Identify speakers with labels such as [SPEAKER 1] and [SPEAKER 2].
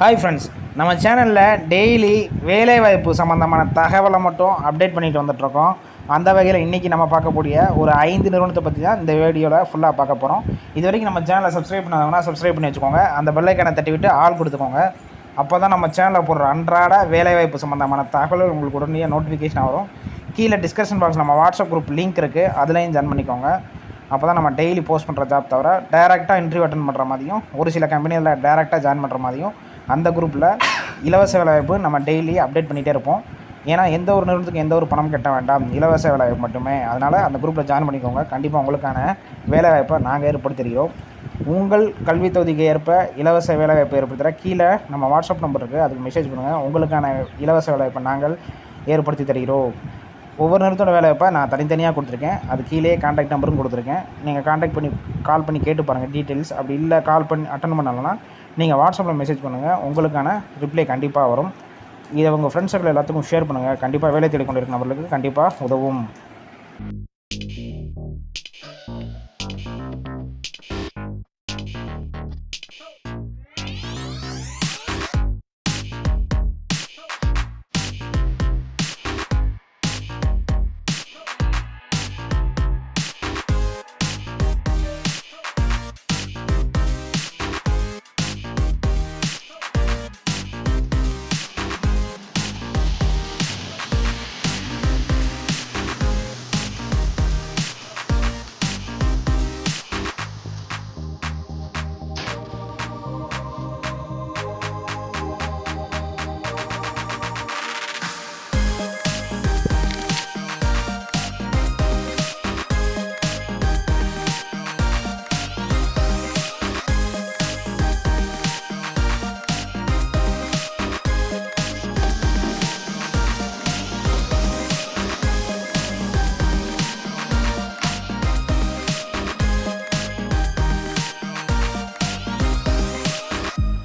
[SPEAKER 1] Hi friends, நம்ம சேனலில் daily வேலைவாய்ப்பு சம்மந்தமான தகவலை மட்டும் அப்டேட் பண்ணிட்டு வந்துட்ருக்கோம். அந்த வகையில் இன்றைக்கி நம்ம பார்க்கக்கூடிய ஒரு 5 நிறுவனத்தை பற்றி தான் இந்த வீடியோவில் ஃபுல்லாக பார்க்க போகிறோம். இது வரைக்கும் நம்ம சேனலை சப்ஸ்கிரைப் பண்ணாதவங்கன்னா சப்ஸ்கிரைப் பண்ணி வச்சுக்கோங்க. அந்த பெல்லைக்கான தட்டி விட்டு ஆள் கொடுத்துக்கோங்க. அப்போ தான் நம்ம சேனலில் போடுற அன்றாட வேலைவாய்ப்பு சம்மந்தமான தகவல் உங்களுக்கு உடனே நோட்டிஃபிகேஷன் வரும். கீழே டிஸ்கிரிப்ஷன் பாக்ஸ் நம்ம வாட்ஸ்அப் குரூப் லிங்க் இருக்குது, அதுலேயும் ஜாயின் பண்ணிக்கோங்க. அப்போ தான் நம்ம டெய்லி போஸ்ட் பண்ணுற ஜாப் தவிர டைரெக்டாக இன்டர்வியூ அட்டன் பண்ணுற மாதிரியும், ஒரு சில கம்பெனியில் டைரெக்டாக ஜாயின் பண்ணுற மாதிரியும் அந்த குரூப்பில் இலவச வேலைவாய்ப்பு நம்ம டெய்லி அப்டேட் பண்ணிகிட்டே இருப்போம். ஏன்னா எந்த ஒரு நிறுவனத்துக்கு எந்த ஒரு பணம் கட்ட வேண்டாம், இலவச வேலைவாய்ப்பு மட்டுமே. அதனால் அந்த குரூப்பில் ஜாயின் பண்ணிக்கோங்க. கண்டிப்பாக உங்களுக்கான வேலைவாய்ப்பை நாங்கள் ஏற்படுத்துகிறோம். உங்கள் கல்வி தகுதிக்கு ஏற்ப இலவச வேலைவாய்ப்பு ஏற்படுத்துகிற கீழே நம்ம வாட்ஸ்அப் நம்பர் இருக்குது, அதுக்கு மெசேஜ் பண்ணுங்கள். உங்களுக்கான இலவச வேலைவாய்ப்பை நாங்கள் ஏற்படுத்தி தருகிறோம். ஒவ்வொரு நிறுவனத்தோட வேலைவாய்ப்பை நான் தனித்தனியாக கொடுத்துருக்கேன். அது கீழே கான்டாக்ட் நம்பரும் கொடுத்துருக்கேன். நீங்கள் கால் பண்ணி கேட்டு பாருங்கள் டீட்டெயில்ஸ். அப்படி இல்லை கால் பண்ணி அட்டன் பண்ணலன்னா நீங்கள் வாட்ஸ்அப்பில் மெசேஜ் பண்ணுங்கள். உங்களுக்கான ரிப்ளை கண்டிப்பாக வரும். இதை உங்கள் ஃப்ரெண்ட்ஸ் சர்க்கிள் எல்லாத்துக்கும் ஷேர் பண்ணுங்கள். கண்டிப்பாக வேலை தேடி கொண்டு இருக்க நபர்களுக்கு கண்டிப்பாக உதவும்.